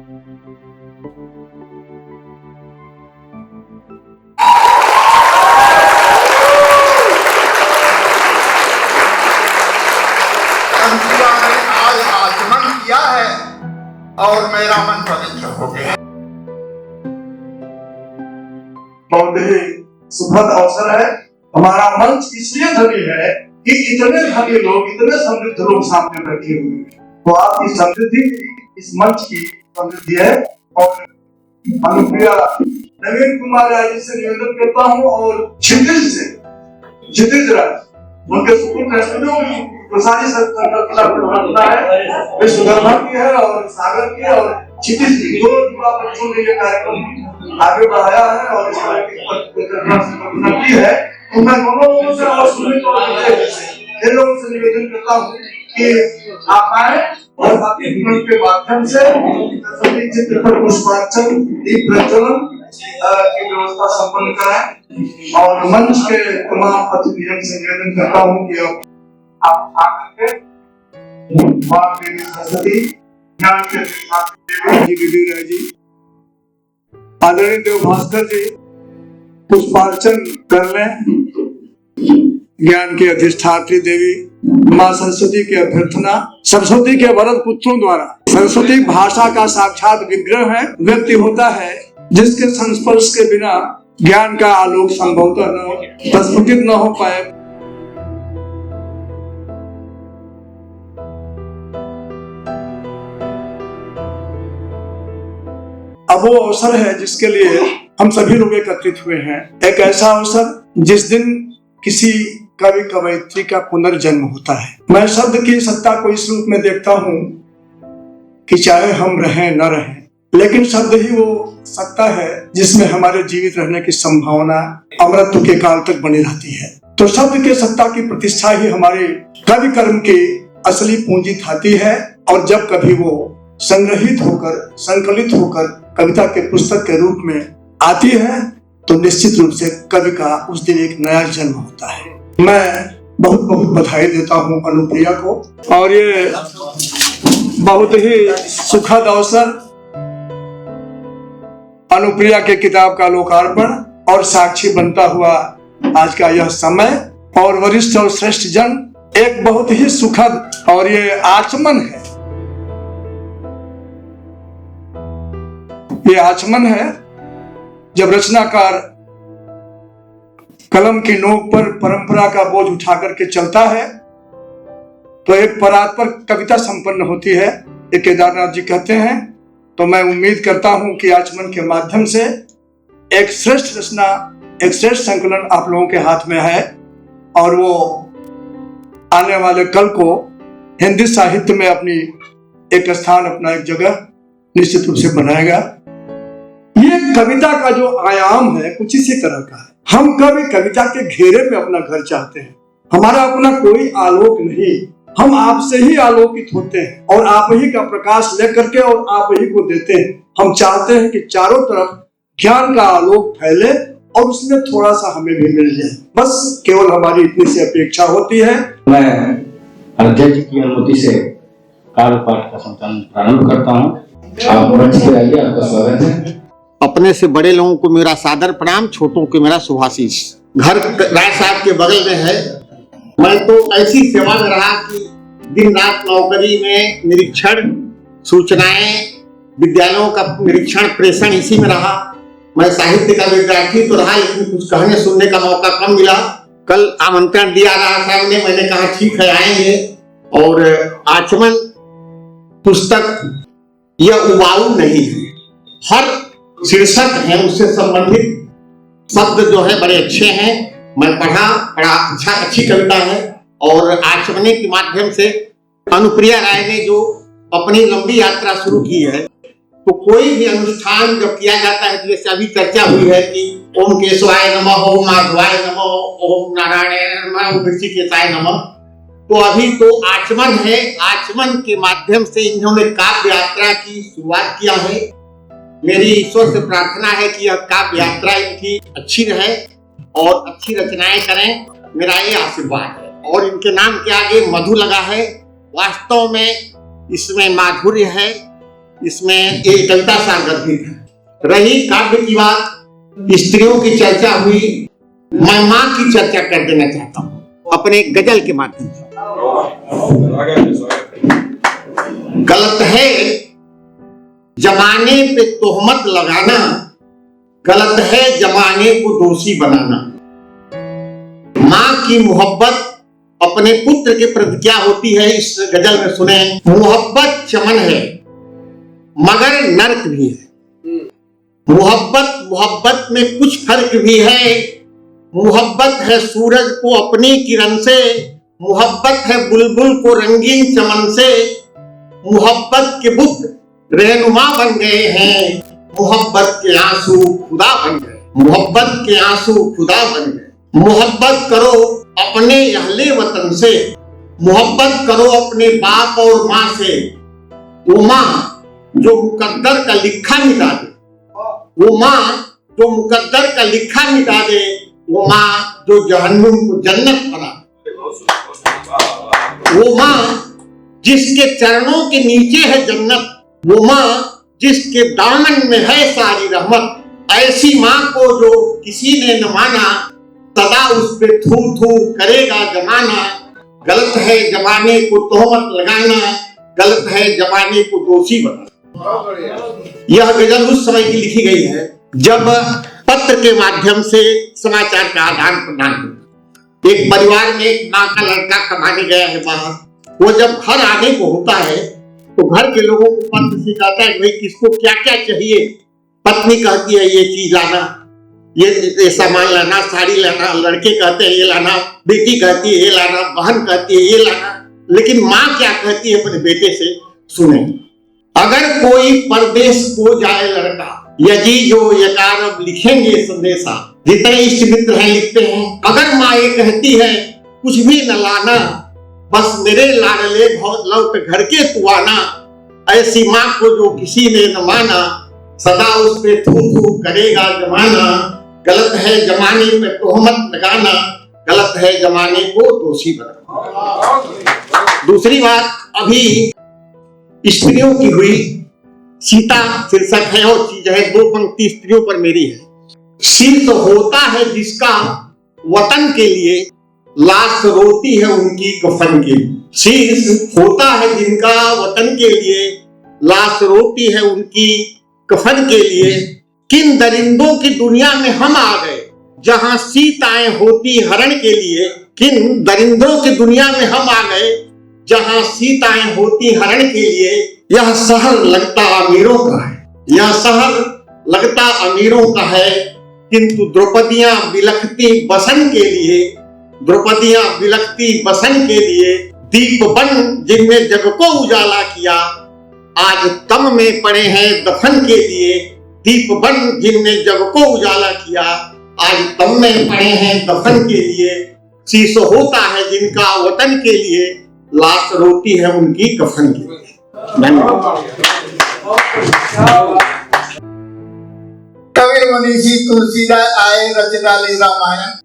आज आचमन किया है और मेरा मन पवित्र हो गया। बहुत ही सुखद अवसर है। हमारा मंच इसलिए धनी है कि इतने धनी लोग, इतने समृद्ध लोग सामने बैठे हुए हैं। तो आपकी समृद्धि इस मंच की समृद्धि है। और अनुप्रिया नवीन कुमार राय से निवेदन करता हूँ और क्षितिज राज उनके सुपुत्र प्रसारी संकल्पना है, वे सुधर्मा की है और सागर की और क्षितिज की, दो युवा बच्चों ने ये कार्यक्रम आगे बढ़ाया है और इस तरह की की है। तो मैं दोनों से और सुमित और इन लोगों से निवेदन करता हूँ कि आप आए और आपके जीवन के माध्यम से सरस्वती चित्र पर पुष्पार्चन, दीप प्रज्वलन की व्यवस्था संपन्न कराएं। और मंच के तमाम अतिथियों से निवेदन करता हूँ कि आप आकर के मां देवी सरस्वती, ज्ञान के देवी राय जी, आदरणीय देव भास्कर जी पुष्पार्चन कर लें। ज्ञान की अधिष्ठात्री देवी मां सरस्वती की अभ्यर्थना, सरस्वती के वरद पुत्रों द्वारा, सरस्वती भाषा का साक्षात विग्रह है, व्यक्ति होता है जिसके संस्पर्श के बिना ज्ञान का आलोक संभवतः न प्रस्फुटित न हो पाए। अब वो अवसर है जिसके लिए हम सभी लोग एकत्रित हुए हैं। एक ऐसा अवसर जिस दिन किसी कवि कवयित्री का पुनर्जन्म होता है। मैं शब्द की सत्ता को इस रूप में देखता हूँ कि चाहे हम रहें न रहें, लेकिन शब्द ही वो सत्ता है जिसमें हमारे जीवित रहने की संभावना अमृत के काल तक बनी रहती है। तो शब्द के सत्ता की प्रतिष्ठा ही हमारे कवि कर्म की असली पूंजी थाती है। और जब कभी वो संग्रहित होकर, संकलित होकर कविता के पुस्तक के रूप में आती है तो निश्चित रूप से कवि का उस दिन एक नया जन्म होता है। मैं बहुत बहुत बधाई देता हूँ अनुप्रिया को। और ये बहुत ही सुखद अवसर, अनुप्रिया के किताब का लोकार्पण और साक्षी बनता हुआ आज का यह समय और वरिष्ठ और श्रेष्ठ जन, एक बहुत ही सुखद और ये आचमन है। ये आचमन है जब रचनाकार कलम की नोक पर परंपरा का बोझ उठा करके चलता है तो एक परात्पर कविता संपन्न होती है, ये केदारनाथ जी कहते हैं। तो मैं उम्मीद करता हूं कि आचमन के माध्यम से एक श्रेष्ठ रचना, एक श्रेष्ठ संकलन आप लोगों के हाथ में है और वो आने वाले कल को हिंदी साहित्य में अपनी एक स्थान, अपना एक जगह निश्चित रूप से बनाएगा। ये कविता का जो आयाम है कुछ इसी तरह का है। हम कभी कविता के घेरे में अपना घर चाहते हैं, हमारा अपना कोई आलोक नहीं, हम आपसे ही आलोकित होते हैं और आप ही का प्रकाश लेकर के और आप ही को देते हैं। हम चाहते हैं कि चारों तरफ ज्ञान का आलोक फैले और उसमें थोड़ा सा हमें भी मिल जाए, बस केवल हमारी इतनी सी अपेक्षा होती है। मैं अध्यक्ष की अनुमति से कार्यपाठ का संचालन प्रारंभ करता हूँ। आप मंच पे आइए, आपका स्वागत है। अपने से बड़े लोगों को मेरा सादर प्रणाम, छोटों को मेरा शुभाशीष। घर राय साहब के बगल में है। मैं तो ऐसी सेवा में रहा कि दिन रात नौकरी में निरीक्षण, सूचनाएं, विद्यालयों का निरीक्षण, प्रेषण इसी में रहा। मैं साहित्य का विद्यार्थी तो रहा लेकिन कुछ कहने सुनने का मौका कम मिला। कल आमंत्रण दिया राय साहब ने, मैंने कहा ठीक है आएंगे। और आचमन पुस्तक यह उबाऊ नहीं है, हर शीर्षक है उससे संबंधित शब्द जो है बड़े अच्छे हैं। मैं पढ़ा, बड़ा अच्छी कविता है। और आचमने के माध्यम से अनुप्रिया राय ने जो अपनी लंबी यात्रा शुरू की है, तो कोई भी अनुष्ठान जब किया जाता है, जैसे अभी चर्चा हुई है कि ओम केशवाय नमः, ओम माधवाय नमः, ओम नारायणाय नमः, ओम ऋषिकेशाय नमः, तो अभी तो आचमन है। आचमन के माध्यम से इन्होंने काव्य यात्रा की शुरुआत किया है। मेरी ईश्वर से प्रार्थना है कि यह काव्य यात्रा इनकी अच्छी रहे और अच्छी रचनाएं करें, मेरा ये आशीर्वाद है। और इनके नाम के आगे मधु लगा है, वास्तव में इसमें माधुर्य है, इसमें एक कविता सार्वधिक है। रही काव्य की बात, स्त्रियों की चर्चा हुई, मैं माँ की चर्चा कर देना चाहता हूँ अपने गजल के माध्यम से। गलत है जमाने पे तोहमत लगाना, गलत है जमाने को दोषी बनाना। माँ की मोहब्बत अपने पुत्र के प्रति क्या होती है इस गजल में सुने। मोहब्बत चमन है मगर नर्क भी है। मोहब्बत में कुछ फर्क भी है। मोहब्बत है सूरज को अपनी किरण से, मोहब्बत है बुलबुल को रंगीन चमन से। मोहब्बत के बुत रहनुमा बन गए हैं, मोहब्बत के आंसू खुदा बन गए। मोहब्बत के आंसू खुदा बन गए। मोहब्बत करो अपने अहले वतन से, मोहब्बत करो अपने बाप और माँ से। वो माँ जो मुकद्दर का लिखा मिटा दे, वो माँ जो मुकद्दर का लिखा मिटा दे, वो माँ जो जहन्नुम को जन्नत बना दे। वो माँ जिसके चरणों के नीचे है जन्नत, वो माँ जिसके दामन में है सारी रहमत। ऐसी माँ को जो किसी ने न माना, सदा उस पे थू थू करेगा जमाना। गलत है जमाने को तोहमत लगाना, गलत है जमाने को दोषी बनाना। यह गजल उस समय की लिखी गई है जब पत्र के माध्यम से समाचार का आदान प्रदान होता। एक परिवार में एक माँ का लड़का कमाने गया है बाहर। वो जब घर आने को होता है तो घर के लोगों को पत्र से कहता है भाई किसको क्या क्या चाहिए। पत्नी कहती है ये चीज लाना, ये सामान लाना, साड़ी लाना। लड़के कहते हैं ये लाना, बेटी कहती है ये लाना, बहन कहती है ये लाना। लेकिन माँ क्या कहती है अपने बेटे से सुने। अगर कोई परदेश को जाए लड़का, यजीजो यकारब लिखेंगे संदेशा। जितने इष्ट मित्र हैं लिखते हैं। अगर माँ ये कहती है कुछ भी न लाना, बस मेरे लाडले लौट घर के तू आना। ऐसी माँ को जो किसी ने न माना, सदा उस पे थू थू करेगा जमाना। गलत है जमाने पे तोहमत लगाना, गलत है जमाने को दोषी बनाना। दूसरी बात अभी स्त्रियों की हुई, सीता शीर्षक है और चीज है। दो पंक्ति स्त्रियों पर मेरी है। शीर्ष होता है जिसका वतन के लिए, लाश रोती है उनकी कफन के लिए। शीर्ष होता है जिनका वतन के लिए, लाश रोती है उनकी कफन के लिए। किन दरिंदों की दुनिया में हम आ गए, जहां सीताएं होती हरण के लिए। किन दरिंदों की दुनिया में हम आ गए, जहां सीताएं होती हरण के लिए। यह शहर लगता अमीरों का है, यह शहर लगता अमीरों का है, किंतु द्रौपदियां बिलखती बसन के लिए। द्रौपदियां बिलखती बसन के लिए। दीप बन जिनने जग को उजाला किया, आज तम में पड़े हैं दफन के लिए। दीप बन जिनने जग को उजाला किया, आज तम में पड़े हैं दफन के लिए। शीश होता है जिनका वतन के लिए, लाश रोती है उनकी कफन के लिए। कबीर मनीषी तुलसीदास आए रच डाली रामायण।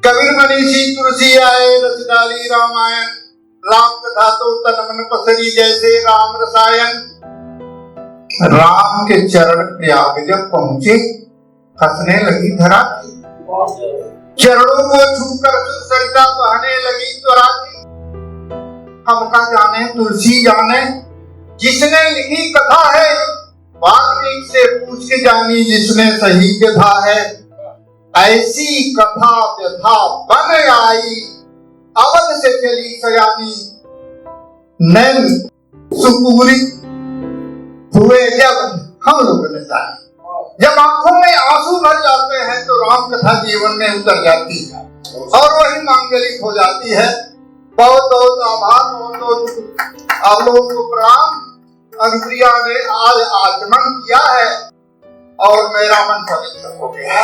कबीर मनीषी तुलसी आए रच डाली रामायण। राम कथा तो तन मन पसरी जैसे राम रसायन। राम के चरण प्रयाग जब पहुंचे, हंसने लगी धरा। चरणों को छूकर सरिता बहने लगी त्वरा। हमका जाने तुलसी जाने जिसने लिखी कथा है, वाल्मीकि से पूछ के जानी जिसने सही व्यथा है। ऐसी कथा व्यथा बन आई, अवध से चली सयानी। नैन सुपूरी हुए जब हम लोग ने जाने। जब आंखों में आंसू भर जाते हैं तो राम कथा जीवन में उतर जाती है और वही मांगलिक हो जाती है। बहुत बहुत आभार, बहुत बहुत आप लोगों को प्रणाम। अनुप्रिया ने आज आचमन किया है और मेरा मन पवित्र हो गया।